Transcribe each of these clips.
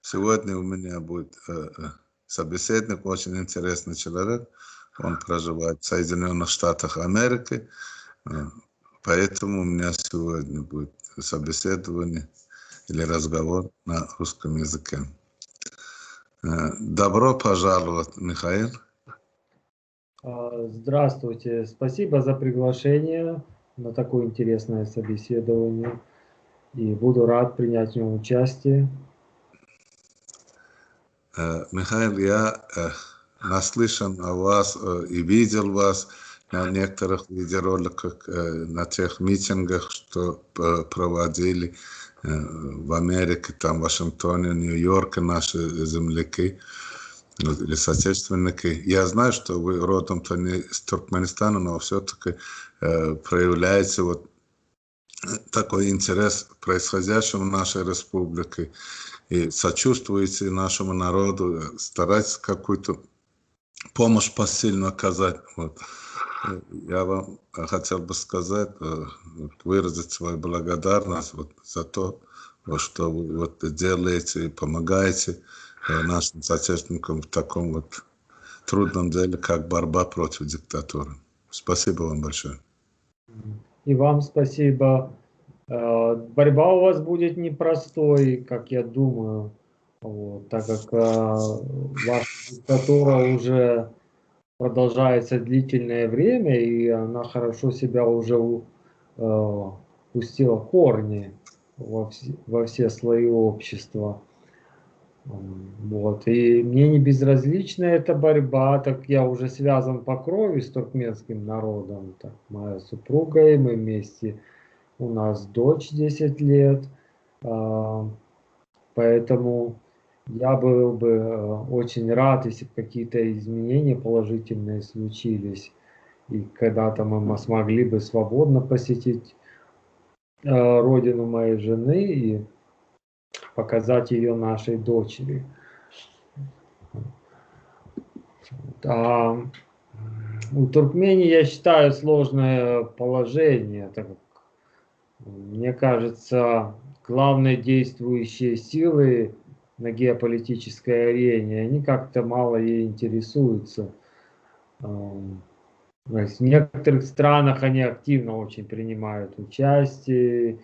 Сегодня у меня будет собеседник, очень интересный человек. Он проживает в Соединенных Штатах Америки. Поэтому у меня сегодня будет собеседование или разговор на русском языке. Добро пожаловать, Михаил. Здравствуйте. Спасибо за приглашение на такое интересное собеседование. И буду рад принять в нем участие. Михаил, я наслышан о вас и видел вас на некоторых видеороликах, на тех митингах, что проводили в Америке, там, в Вашингтоне, Нью-Йорке наши земляки или соотечественники. Я знаю, что вы родом-то не из Туркменистана, но все-таки проявляете вот такой интерес к происходящему в нашей республике и сочувствуете нашему народу, старайтесь какую-то помощь посильно оказать. Вот. Я вам хотел бы сказать, выразить свою благодарность вот за то, что вы вот делаете и помогаете нашим соотечественникам в таком вот трудном деле, как борьба против диктатуры. Спасибо вам большое. И вам спасибо. Борьба у вас будет непростой, как я думаю, вот, так как ваша диктатура уже продолжается длительное время, и она хорошо себя уже пустила корни во все слои общества. Вот. И мне не безразлична эта борьба, так я уже связан по крови с туркменским народом. Так, моя супруга, и мы вместе, у нас дочь 10 лет, поэтому я был бы очень рад, если бы какие-то изменения положительные случились, и когда-то мы смогли бы свободно посетить родину моей жены и показать ее нашей дочери. У Туркмении, я считаю, сложное положение, так как, мне кажется, главные действующие силы на геополитической арене, они как-то мало ей интересуются. В некоторых странах они активно очень принимают участие,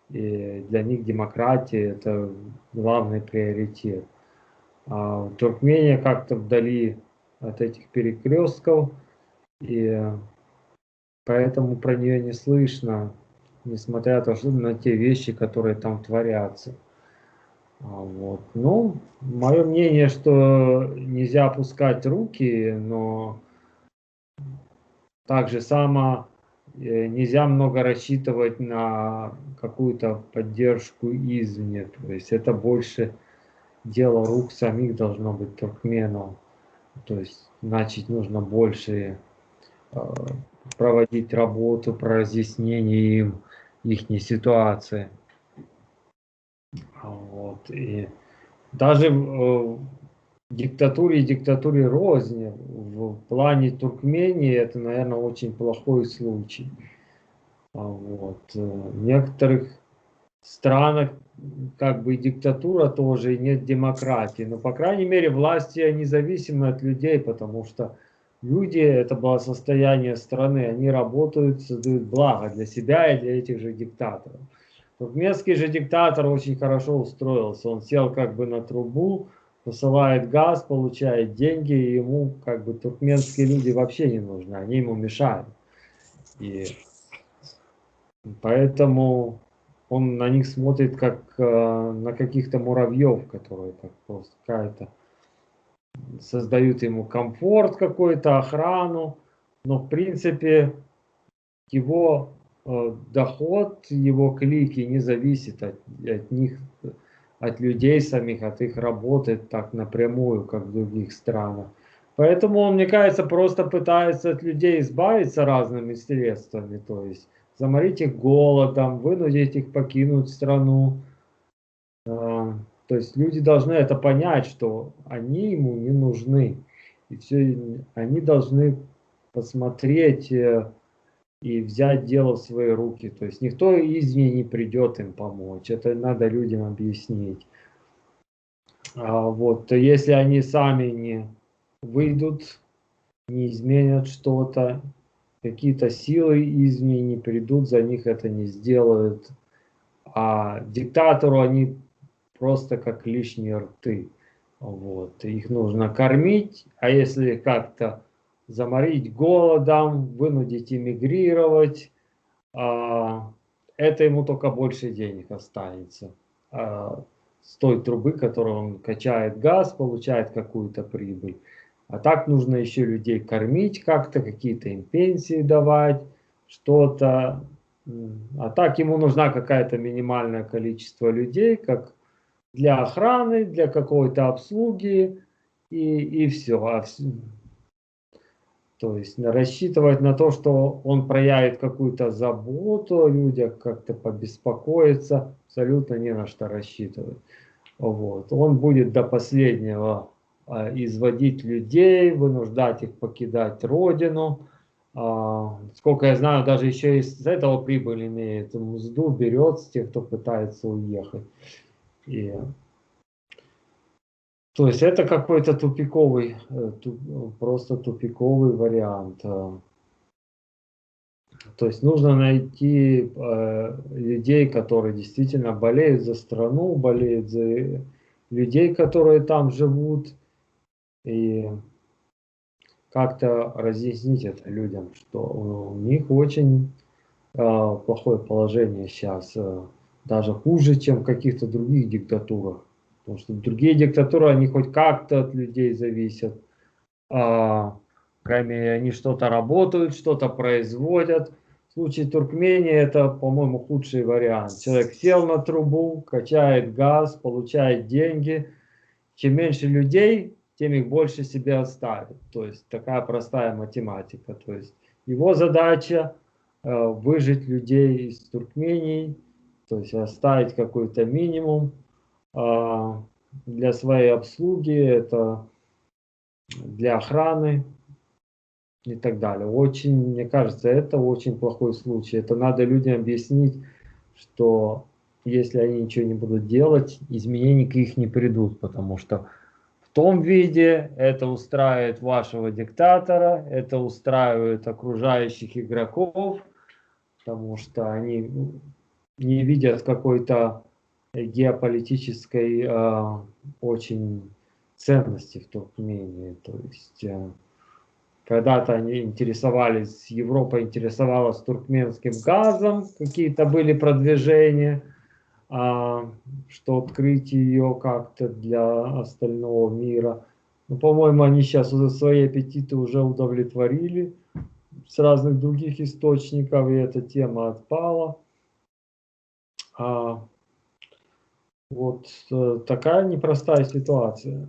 и для них демократия – это главный приоритет. А Туркмения как-то вдали от этих перекрестков, и поэтому про нее не слышно, несмотря на те вещи, которые там творятся. Вот. Ну, мое мнение, что нельзя опускать руки, но так же само нельзя много рассчитывать на какую-то поддержку извне. То есть это больше дело рук самих должно быть туркменов. То есть, значит, нужно больше проводить работу по разъяснению им их ситуации. Вот. И даже в диктатуре и диктатуре рознь в плане Туркмении это, наверное, очень плохой случай. Вот. В некоторых странах как бы диктатура тоже, и нет демократии. Но, по крайней мере, власти независимы от людей, потому что люди, это было состояние страны, они работают, создают благо для себя и для этих же диктаторов. Туркменский же диктатор очень хорошо устроился. Он сел как бы на трубу, посылает газ, получает деньги, и ему как бы туркменские люди вообще не нужны, они ему мешают. И поэтому он на них смотрит как на каких-то муравьев, которые так просто какая-то создают ему комфорт какой-то, охрану, но в принципе его доход, его клики не зависит от них, от людей самих, от их работы так напрямую, как в других странах. Поэтому он, мне кажется, просто пытается от людей избавиться разными средствами, то есть заморить их голодом, вынудить их покинуть страну. То есть люди должны это понять, что они ему не нужны. И все, они должны посмотреть и взять дело в свои руки. То есть никто извне не придет им помочь. Это надо людям объяснить. Вот, если они сами не выйдут, не изменят что-то, какие-то силы извне не придут, за них это не сделают. А диктатору они просто как лишние рты. Вот. Их нужно кормить, а если как-то заморить голодом, вынудить эмигрировать, это ему только больше денег останется. С той трубы, которую он качает газ, получает какую-то прибыль. А так нужно еще людей кормить как-то, какие-то им пенсии давать, что-то. А так ему нужна какая-то минимальное количество людей, как для охраны, для какой-то обслуги и все. То есть рассчитывать на то, что он проявит какую-то заботу о людях, как-то побеспокоиться, абсолютно не на что рассчитывать. Вот. Он будет до последнего изводить людей, вынуждать их покидать родину. Сколько я знаю, даже еще из этого прибыль имеет, мзду берет с тех, кто пытается уехать. То есть это какой-то тупиковый, просто тупиковый вариант. То есть нужно найти людей, которые действительно болеют за страну, болеют за людей, которые там живут, и как-то разъяснить это людям, что у них очень плохое положение сейчас, даже хуже, чем в каких-то других диктатурах. Потому что другие диктатуры, они хоть как-то от людей зависят. По крайней мере, они что-то работают, что-то производят. В случае Туркмении это, по-моему, худший вариант. Человек сел на трубу, качает газ, получает деньги. Чем меньше людей, тем их больше себе оставит. То есть такая простая математика. То есть его задача выжить людей из Туркмении, то есть оставить какой-то минимум для своей обслуги, это для охраны и так далее. Очень, мне кажется, это очень плохой случай. Это надо людям объяснить, что если они ничего не будут делать, изменений к их не придут, потому что в том виде это устраивает вашего диктатора, это устраивает окружающих игроков, потому что они не видят какой-то геополитической очень ценности в Туркмении. То есть когда-то они интересовались, Европа интересовалась туркменским газом, какие-то были продвижения, что открыть ее как-то для остального мира. Но, по-моему, они сейчас уже свои аппетиты уже удовлетворили с разных других источников, и эта тема отпала. Вот такая непростая ситуация.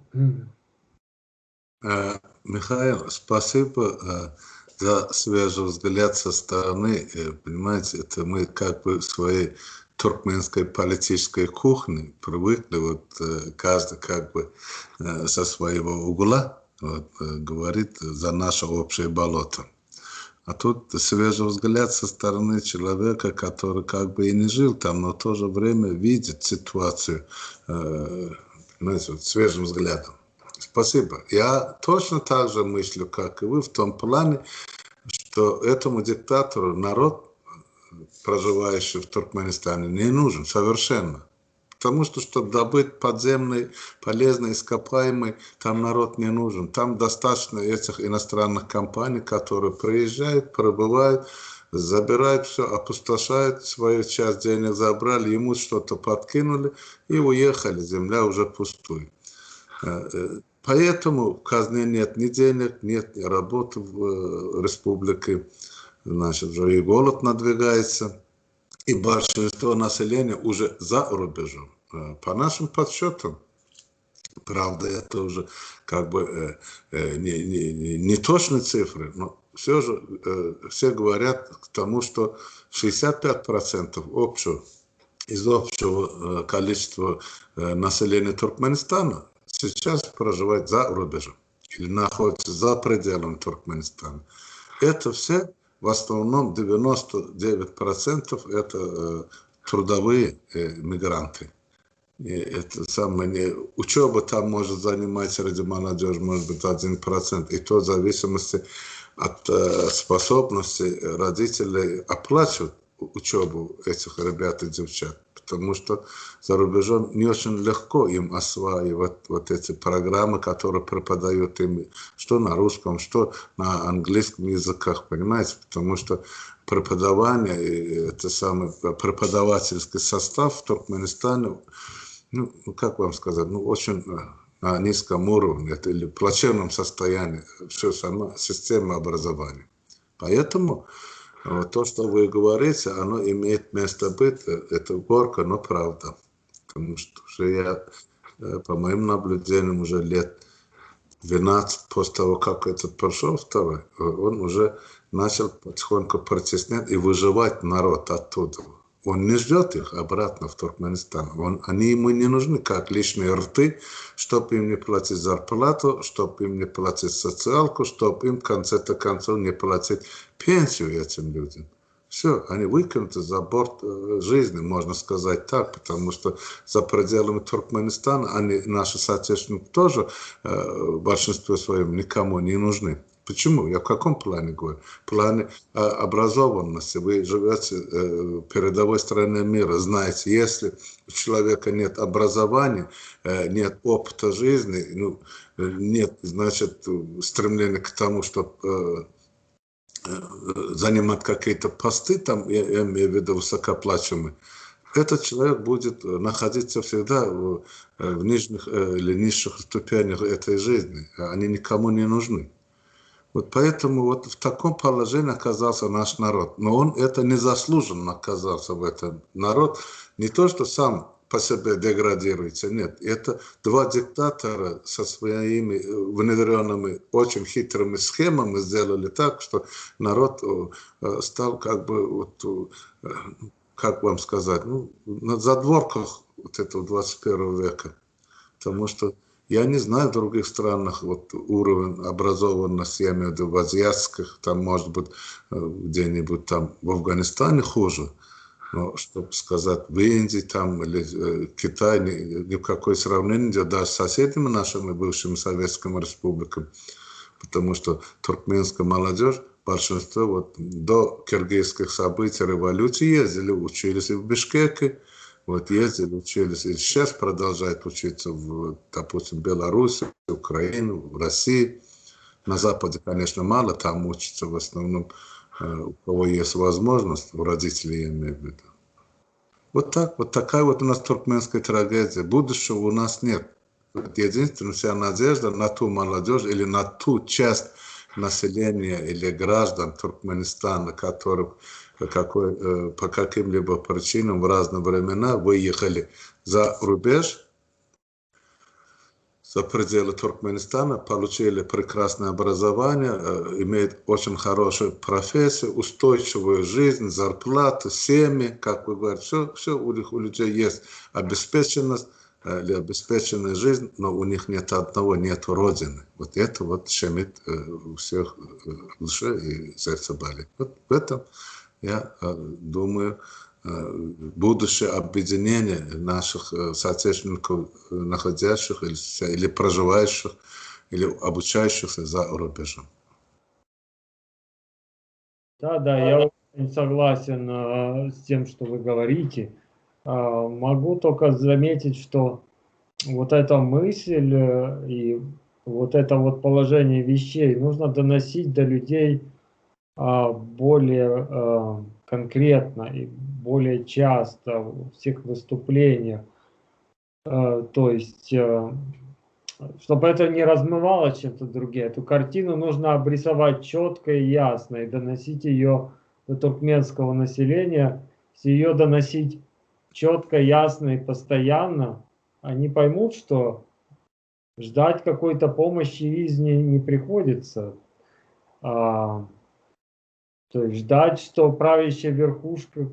Михаил, спасибо за свежий взгляд со стороны. Понимаете, это мы как бы в своей туркменской политической кухне привыкли, вот каждый как бы со своего угла вот, говорит за наше общее болото. А тут свежий взгляд со стороны человека, который как бы и не жил там, но в то же время видит ситуацию, понимаете, вот, свежим взглядом. Спасибо. Я точно так же мыслю, как и вы, в том плане, что этому диктатору народ, проживающий в Туркменистане, не нужен совершенно. Потому что, чтобы добыть подземный, полезный, ископаемый, там народ не нужен. Там достаточно этих иностранных компаний, которые приезжают, пробывают, забирают все, опустошают, свою часть денег забрали, ему что-то подкинули и уехали. Земля уже пустует. Поэтому в казне нет ни денег, нет ни работы в республике. Значит, уже и голод надвигается. И большинство населения уже за рубежом. По нашим подсчетам, правда, это уже как бы не точные цифры, но все же все говорят к тому, что 65% из общего количества населения Туркменистана сейчас проживает за рубежом или находится за пределами Туркменистана. Это все в основном 99% это трудовые мигранты. И это самое, учеба там может занимать среди молодежи, может быть, 1%. И то в зависимости от способности родителей оплачивать учебу этих ребят и девчат. Потому что за рубежом не очень легко им осваивать вот эти программы, которые преподают им что на русском, что на английском языках, понимаете? Потому что преподавание, это самый преподавательский состав в Туркменистане, ну, как вам сказать, ну, очень на низком уровне, это или в плачевном состоянии, все сама система образования. Поэтому вот то, что вы говорите, оно имеет место быть, это горько, но правда. Потому что уже я, по моим наблюдениям, уже лет 12 после того, как этот прошел второй, он уже начал потихоньку протеснять и выживать народ оттуда. Он не ждет их обратно в Туркменистан. Они ему не нужны как лишние рты, чтобы им не платить зарплату, чтобы им не платить социалку, чтобы им в конце-то концов не платить пенсию этим людям. Все, они выкинуты за борт жизни, можно сказать так, потому что за пределами Туркменистана они, наши соотечественники, тоже в большинстве своем никому не нужны. Почему? Я в каком плане говорю? В плане образованности. Вы живете в передовой стране мира, знаете, если у человека нет образования, нет опыта жизни, ну, нет, значит, стремления к тому, чтобы занимать какие-то посты, там, я имею в виду высокооплачиваемые, этот человек будет находиться всегда в нижних или низших ступенях этой жизни. Они никому не нужны. Вот поэтому вот в таком положении оказался наш народ. Но он это незаслуженно оказался в этом. Народ не то, что сам по себе деградируется, нет. Это два диктатора со своими внедренными очень хитрыми схемами сделали так, что народ стал как бы, вот, как вам сказать, ну, на задворках вот этого 21 века. Потому что я не знаю в других странах вот уровень образованности, я имею в виду в азиатских, там может быть где-нибудь там в Афганистане хуже, но чтобы сказать в Индии там или Китай ни в какое сравнение идет даже с соседями нашими бывшими советскими республиками, потому что туркменская молодежь, большинство вот до киргизских событий, революции ездили, учились и в Бишкеке, вот ездили, учились, и сейчас продолжают учиться, допустим, в Беларуси, в Украине, в России. На Западе, конечно, мало там учатся, в основном, у кого есть возможность, у родителей, я имею в виду. Вот так, вот такая вот у нас туркменская трагедия. Будущего у нас нет. Единственная вся надежда на ту молодежь или на ту часть населения или граждан Туркменистана, которых по каким-либо причинам в разные времена выехали за рубеж, за пределы Туркменистана, получили прекрасное образование, имеют очень хорошую профессию, устойчивую жизнь, зарплату, семьи, как вы говорите, все у людей есть обеспеченность или обеспеченная жизнь, но у них нет одного, нет родины. Вот это вот щемит у всех в душе и сердце болит. Вот в этом, я думаю, будущее объединение наших соотечественников, находящих или проживающих, или обучающихся за рубежом. Да, я очень согласен с тем, что вы говорите. Могу только заметить, что вот эта мысль и вот это вот положение вещей нужно доносить до людей более конкретно и более часто в всех выступлениях. То есть, чтобы это не размывалось чем-то другим. Эту картину нужно обрисовать четко и ясно и доносить ее до туркменского населения. Если ее доносить четко, ясно и постоянно, они поймут, что ждать какой-то помощи извне не приходится. То есть ждать, что правящая верхушка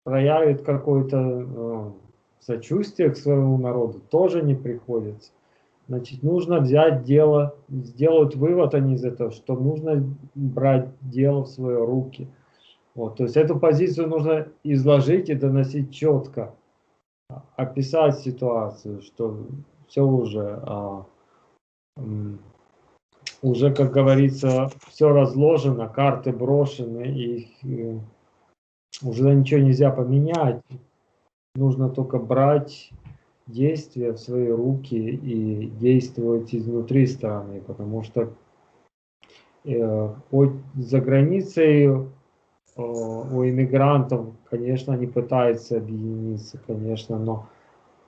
проявит какое-то сочувствие к своему народу, тоже не приходится. Значит, нужно взять дело, сделают вывод они из этого, что нужно брать дело в свои руки. Вот, то есть эту позицию нужно изложить и доносить четко. описать ситуацию, что все уже, как говорится, все разложено, карты брошены, и уже ничего нельзя поменять. Нужно только брать действия в свои руки и действовать изнутри страны, потому что за границей у иммигрантов, конечно, они пытаются объединиться, конечно, но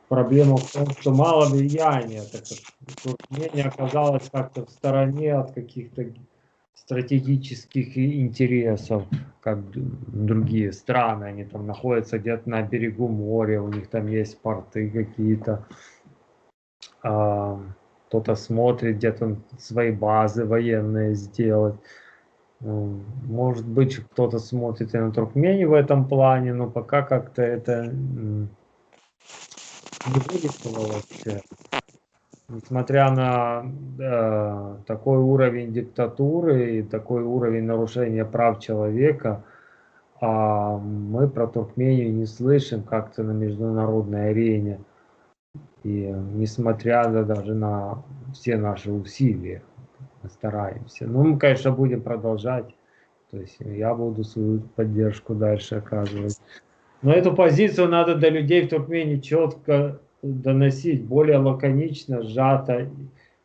проблема в том, что мало влияния, так как Туркмения оказалась как-то в стороне от каких-то стратегических интересов, как другие страны. Они там находятся где-то на берегу моря, у них там есть порты какие-то. Кто-то смотрит где-то свои базы военные сделать. Может быть, кто-то смотрит и на Туркмению в этом плане, но пока как-то это не вылезло вообще. Несмотря на такой уровень диктатуры и такой уровень нарушения прав человека, мы про Туркмению не слышим как-то на международной арене. И несмотря даже на все наши усилия, мы стараемся. Ну, мы, конечно, будем продолжать. То есть я буду свою поддержку дальше оказывать. Но эту позицию надо до людей в Туркмении четко доносить, более лаконично, сжато,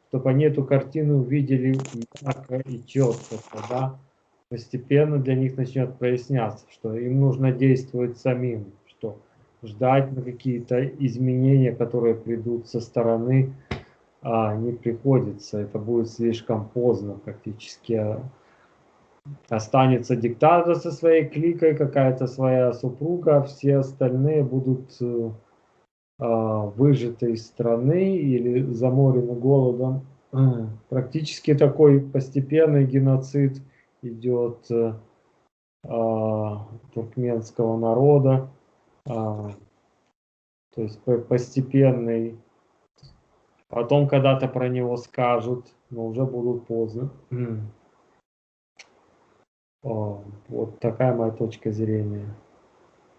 чтобы они эту картину увидели ярко и четко. Тогда постепенно для них начнет проясняться, что им нужно действовать самим, что ждать на какие-то изменения, которые придут со стороны, не приходится. Это будет слишком поздно практически. Останется диктатор со своей кликой, какая-то своя супруга, а все остальные будут выжаты из страны или заморены голодом. Практически такой постепенный геноцид идет туркменского народа, то есть постепенный. Потом когда-то про него скажут, но уже будут поздно. Вот такая моя точка зрения.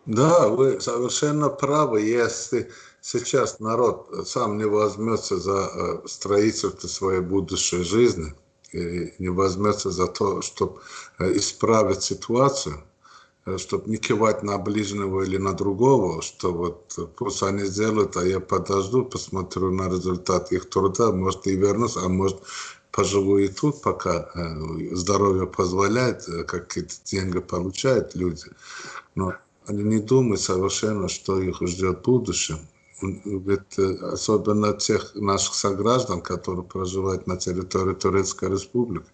Да, вы совершенно правы. Если сейчас народ сам не возьмется за строительство своей будущей жизни и не возьмется за то, чтобы исправить ситуацию, чтобы не кивать на ближнего или на другого, что вот пусть они сделают, а я подожду, посмотрю на результат их труда, может и вернусь, а может поживу и тут, пока здоровье позволяет, какие-то деньги получают люди. Но они не думают совершенно, что их ждет в будущем. Ведь особенно тех наших сограждан, которые проживают на территории Турецкой Республики,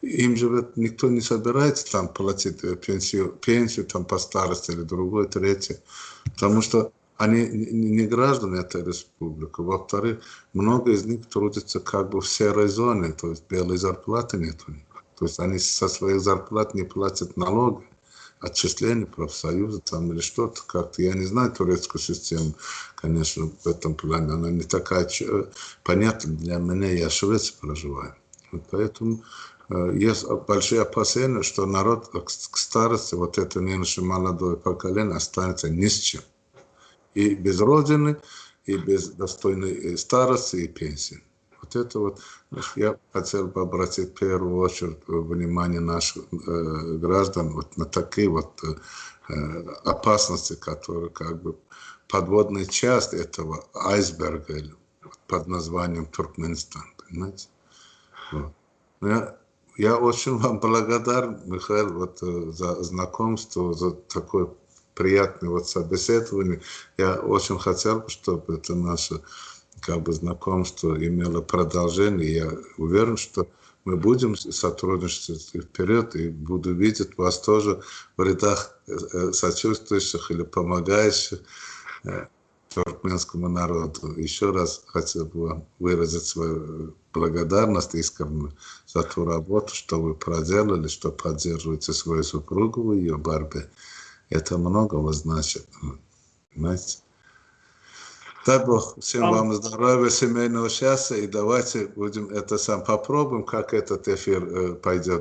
им же ведь никто не собирается там платить пенсию там по старости или другой, третье, потому что они не граждане этой республики. Во-вторых, много из них трудятся как бы в серой зоне, то есть белой зарплаты нет у них. То есть они со своих зарплат не платят налоги, отчисления профсоюза там или что-то как-то. Я не знаю турецкую систему, конечно, в этом плане. Она не такая понятна для меня, я в Швеции проживаю. Вот поэтому есть большие опасения, что народ к старости, вот это нынешнее молодое поколение, останется ни с чем. И без родины, и без достойной старости и пенсии. Вот это вот я хотел бы обратить в первую очередь внимание наших граждан вот на такие вот опасности, которые как бы подводная часть этого айсберга под названием Туркменистан, понимаете? Вот. Я очень вам благодарен, Михаил, вот, за знакомство, за такое приятное вот собеседование. Я очень хотел, чтобы это наше как бы знакомство имело продолжение. Я уверен, что мы будем сотрудничать вперед, и буду видеть вас тоже в рядах сочувствующих или помогающих туркменскому народу. Еще раз хотел бы вам выразить свою благодарность искреннюю за ту работу, что вы проделали, что поддерживаете свою супругу в ее борьбе. Это многого значит. Понимаете? Дай Бог всем вам здоровья, семейного счастья, и давайте будем это сам попробуем, как этот эфир пойдет.